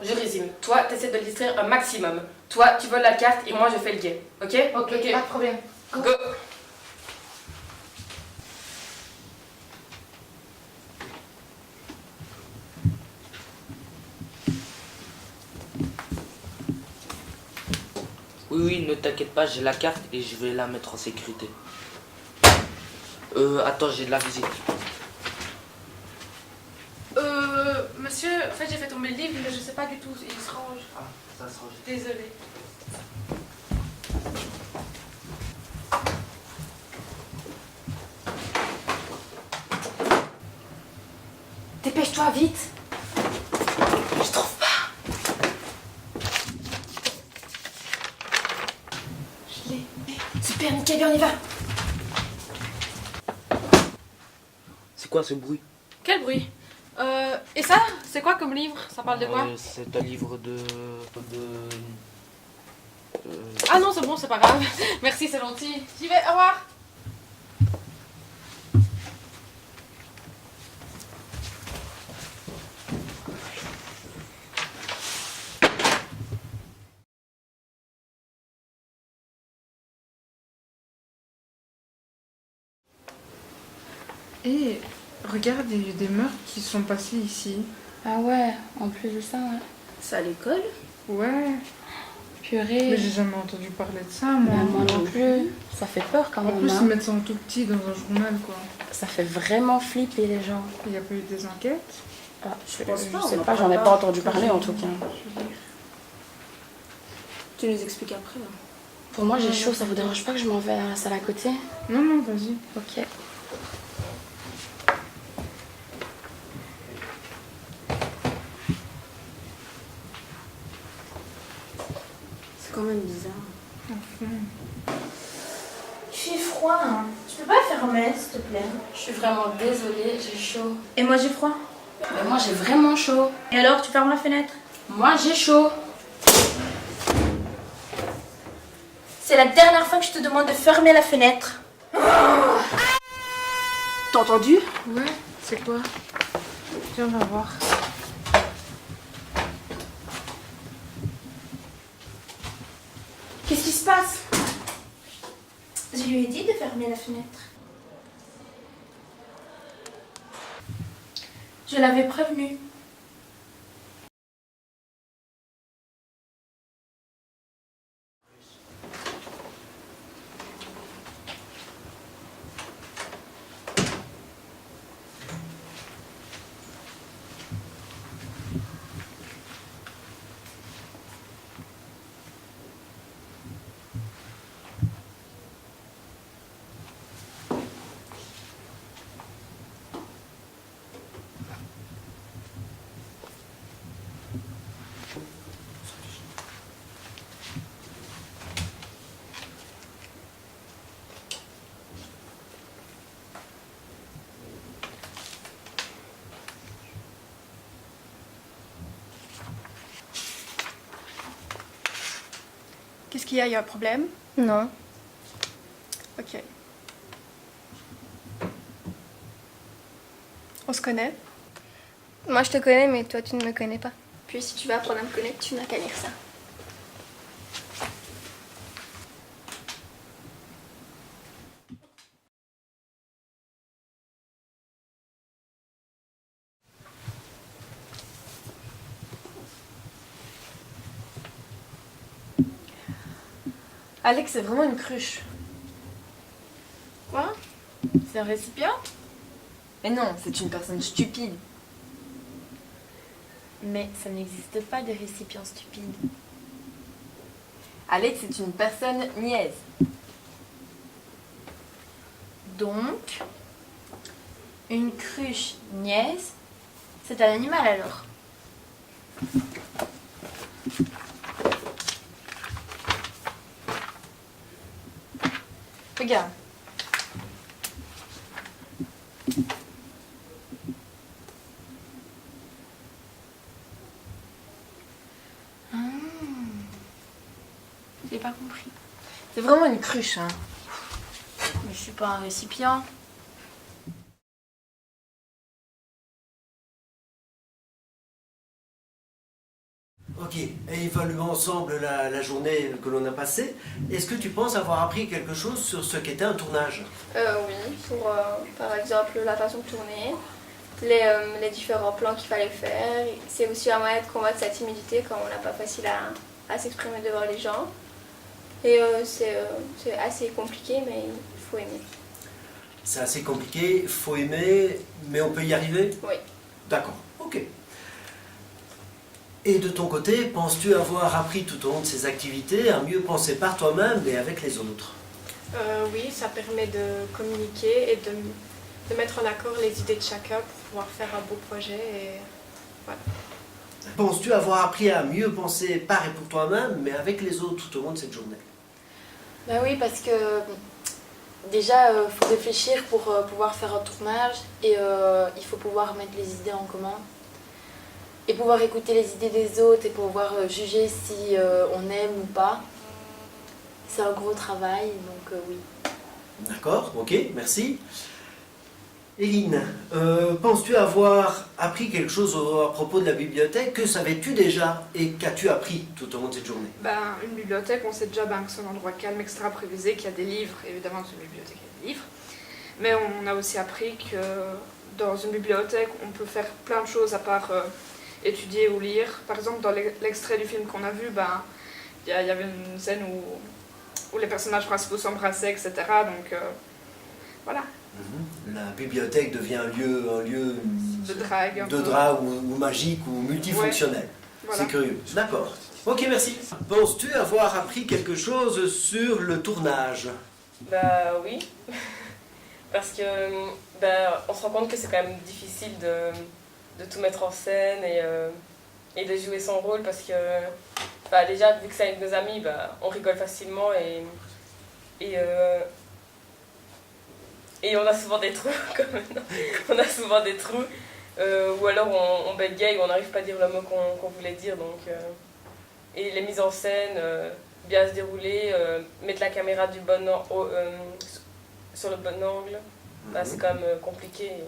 je résume. Toi, t'essaies de le distraire un maximum. Toi, tu voles la carte et moi, je fais le gay. Ok? Ok, pas de problème. Go! Oui, ne t'inquiète pas, j'ai la carte et je vais la mettre en sécurité. Attends, j'ai de la visite. Monsieur, en fait, j'ai fait tomber le livre, mais je sais pas du tout. Il se range. Ah, ça se range. Désolée. Dépêche-toi, vite. Je trouve pas. Je l'ai. Super, nickel, on y va. C'est quoi ce bruit? Quel bruit? Et ça? C'est quoi comme livre? Ça parle de quoi? C'est un livre de... Ah non, c'est bon, c'est pas grave. Merci, c'est gentil. J'y vais, au revoir. Et regarde, il y a eu des meurtres qui sont passés ici. Ah ouais, en plus de ça, ouais. C'est à l'école? Ouais, Purée. mais j'ai jamais entendu parler de ça, moi. Moi non plus. Ça fait peur quand En même. plus, hein. ils mettent ça en tout petit dans un journal, quoi. Ça fait vraiment flipper les gens. Il n'y a pas eu des enquêtes? Ah, je pense pas, sais on en pas, j'en ai parle pas pas. entendu parler en tout cas. Je veux dire. Tu nous expliques après. Hein. Pour moi, j'ai chaud, ça vous dérange pas que je m'en vais à la salle à côté? Non, non, vas-y. Ok. C'est quand même bizarre. Enfin. Il fait froid, hein. Tu peux pas fermer, s'il te plaît? Je suis vraiment désolée, j'ai chaud. Et moi j'ai froid. Mais moi, j'ai vraiment chaud. Et alors, tu fermes la fenêtre? Moi, j'ai chaud. C'est la dernière fois que je te demande de fermer la fenêtre. T'as entendu? Ouais, c'est quoi? Viens, on va voir. Qu'est-ce qui se passe? Je lui ai dit de fermer la fenêtre. Je l'avais prévenu. Qu'est-ce qu'il y a? Il y a un problème? Non. Ok. On se connaît? Moi je te connais, mais toi tu ne me connais pas. Puis si tu veux apprendre à me connaître, tu n'as qu'à lire ça. Alex, c'est vraiment une cruche. Quoi? C'est un récipient? Mais non, c'est une personne stupide. Mais ça n'existe pas de récipient stupide. Alex, c'est une personne niaise. Donc, une cruche niaise, c'est un animal alors. Regarde. J'ai pas compris. C'est vraiment une cruche, hein. Mais je suis pas un récipient. Ok, et évaluons ensemble la journée que l'on a passée. Est-ce que tu penses avoir appris quelque chose sur ce qu'était un tournage? Oui, pour par exemple la façon de tourner, les différents plans qu'il fallait faire. C'est aussi un moyen de combattre sa timidité quand on n'a pas facile à s'exprimer devant les gens. Et c'est assez compliqué, mais il faut aimer. C'est assez compliqué, il faut aimer, mais on peut y arriver? Oui. D'accord, ok. Et de ton côté, penses-tu avoir appris tout au long de ces activités à mieux penser par toi-même et avec les autres? Oui, ça permet de communiquer et de mettre en accord les idées de chacun pour pouvoir faire un beau projet. Et voilà. Penses-tu avoir appris à mieux penser par et pour toi-même, mais avec les autres tout au long de cette journée? Ben oui, parce que déjà, il faut réfléchir pour pouvoir faire un tournage et il faut pouvoir mettre les idées en commun et pouvoir écouter les idées des autres et pouvoir juger si on aime ou pas. C'est un gros travail, donc oui. D'accord, ok, merci. Éline, penses-tu avoir appris quelque chose à propos de la bibliothèque? Que savais-tu déjà et qu'as-tu appris tout au long de cette journée? Une bibliothèque, on sait déjà que c'est un endroit calme, extra prévisé, qu'il y a des livres. Évidemment, dans une bibliothèque, il y a des livres. Mais on a aussi appris que dans une bibliothèque, on peut faire plein de choses à part étudier ou lire. Par exemple, dans l'extrait du film qu'on a vu, il y avait une scène où les personnages principaux s'embrassaient, etc. Donc, voilà. La bibliothèque devient un lieu De drague. ou magique ou multifonctionnel. Ouais. Voilà. C'est curieux. D'accord. Ok, merci. Penses-tu avoir appris quelque chose sur le tournage? Bah oui, parce que on se rend compte que c'est quand même difficile de tout mettre en scène et de jouer son rôle parce que déjà vu que c'est avec nos amis, on rigole facilement et on a souvent des trous on a souvent des trous ou alors on bégaye ou on n'arrive pas à dire le mot qu'on voulait dire donc et les mises en scène bien se dérouler, mettre la caméra du sur le bon angle, c'est quand même compliqué et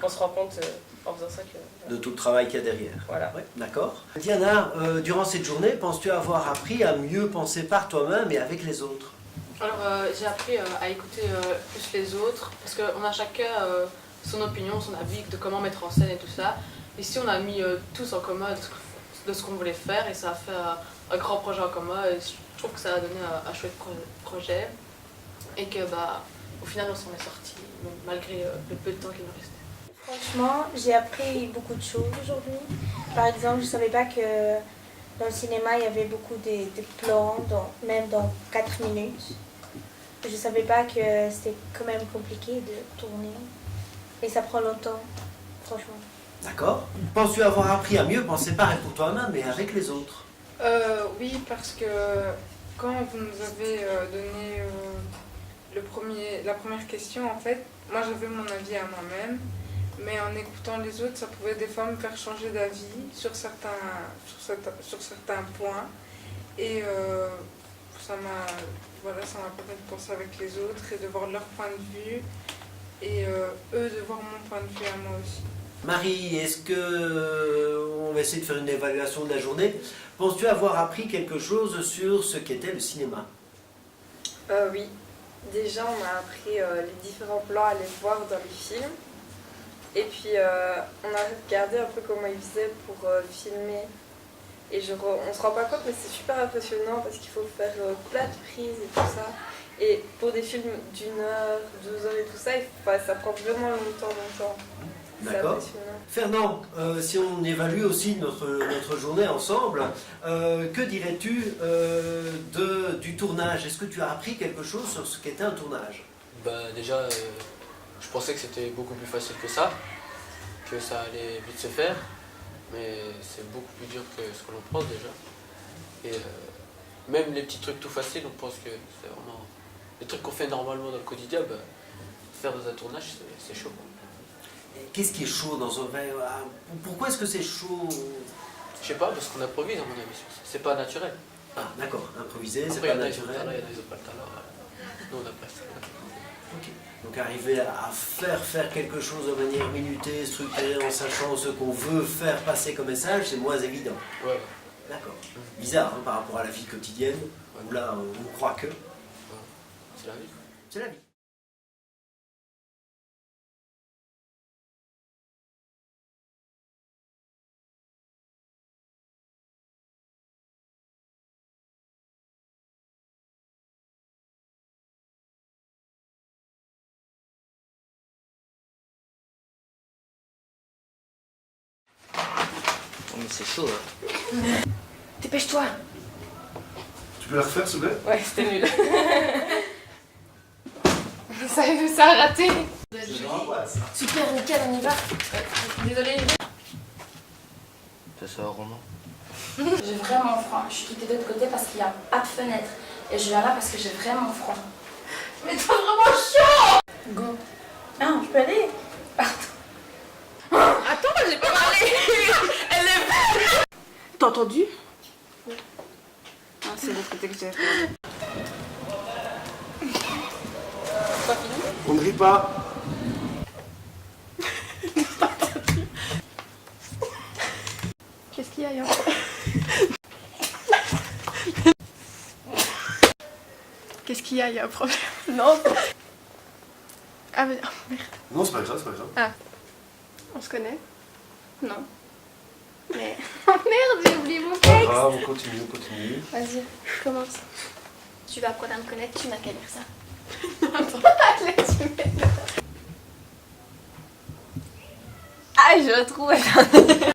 on se rend compte en faisant ça que... De tout le travail qu'il y a derrière. Voilà. Ouais, d'accord. Diana, durant cette journée, penses-tu avoir appris à mieux penser par toi-même et avec les autres? Alors j'ai appris à écouter plus les autres parce qu'on a chacun son opinion, son avis de comment mettre en scène et tout ça. Ici on a mis tous en commun de ce qu'on voulait faire et ça a fait un grand projet en commun et je trouve que ça a donné un chouette projet et que au final on s'en est sorti malgré le peu de temps qu'il nous restait. Franchement, j'ai appris beaucoup de choses aujourd'hui. Par exemple, je ne savais pas que dans le cinéma, il y avait beaucoup de plans, même dans 4 minutes. Je ne savais pas que c'était quand même compliqué de tourner. Et ça prend longtemps, franchement. D'accord. Penses-tu avoir appris à mieux penser par et pour toi-même et avec les autres? Oui, parce que quand vous nous avez donné la première question, en fait, moi j'avais mon avis à moi-même, mais en écoutant les autres, ça pouvait des fois me faire changer d'avis sur certains points. Et ça m'a permis de penser avec les autres et de voir leur point de vue et eux de voir mon point de vue à moi aussi. Marie, est-ce que on va essayer de faire une évaluation de la journée? Penses-tu avoir appris quelque chose sur ce qu'était le cinéma? Oui. Déjà, on a appris les différents plans à les voir dans les films. Et puis, on a regardé un peu comment ils faisaient pour filmer. Et on se rend pas compte, mais c'est super impressionnant parce qu'il faut faire plein de prises et tout ça. Et pour des films d'1 heure, 2 heures et tout ça, ça prend vraiment longtemps. D'accord. Fernand, si on évalue aussi notre journée ensemble, que dirais-tu du tournage? Est-ce que tu as appris quelque chose sur ce qu'était un tournage? Déjà, je pensais que c'était beaucoup plus facile que ça allait vite se faire, mais c'est beaucoup plus dur que ce que l'on pense déjà. Et même les petits trucs tout faciles, on pense que c'est vraiment... Les trucs qu'on fait normalement dans le quotidien, faire dans un tournage, c'est chaud. Qu'est-ce qui est chaud dans un... Pourquoi est-ce que c'est chaud? Je sais pas, parce qu'on improvise à mon avis. C'est pas naturel. Ah, d'accord. Improviser, c'est pas naturel. naturel. Il y en a qui n'ont pas le talent. Nous, on a pas ça. Ok. Donc arriver à faire quelque chose de manière minutée, structurée, en sachant ce qu'on veut faire passer comme message, c'est moins évident. Ouais. D'accord. Bizarre hein, par rapport à la vie quotidienne, où là on croit que. C'est la vie. C'est la vie. Oh, mais c'est chaud. Hein. Dépêche-toi. Tu peux la refaire, s'il vous plaît? Ouais, c'était nul. Ça a raté. Super, nickel, on y va. Désolée. Ça sort un roman. J'ai vraiment froid. Je suis quittée de l'autre côté parce qu'il n'y a pas de fenêtre. Et je viens là parce que j'ai vraiment froid. Mais t'as vraiment chaud. Go. Ah, je peux aller? Attends, j'ai pas parlé. Elle est belle. T'as entendu? Ah, c'est l'autre côté que j'ai regardé. On ne rit pas. Qu'est-ce qu'il y a ailleurs? Qu'est-ce qu'il y a? Il y a un problème. Non. Ah mais oh, merde. Non, c'est pas grave, c'est pas grave. Ah. On se connaît? Non. Mais. Oh merde, j'ai oublié mon Pas texte. grave, on continue, on continue. Vas-y, je commence. Tu vas apprendre à me connaître, tu n'as qu'à lire ça. Ah, je retrouve.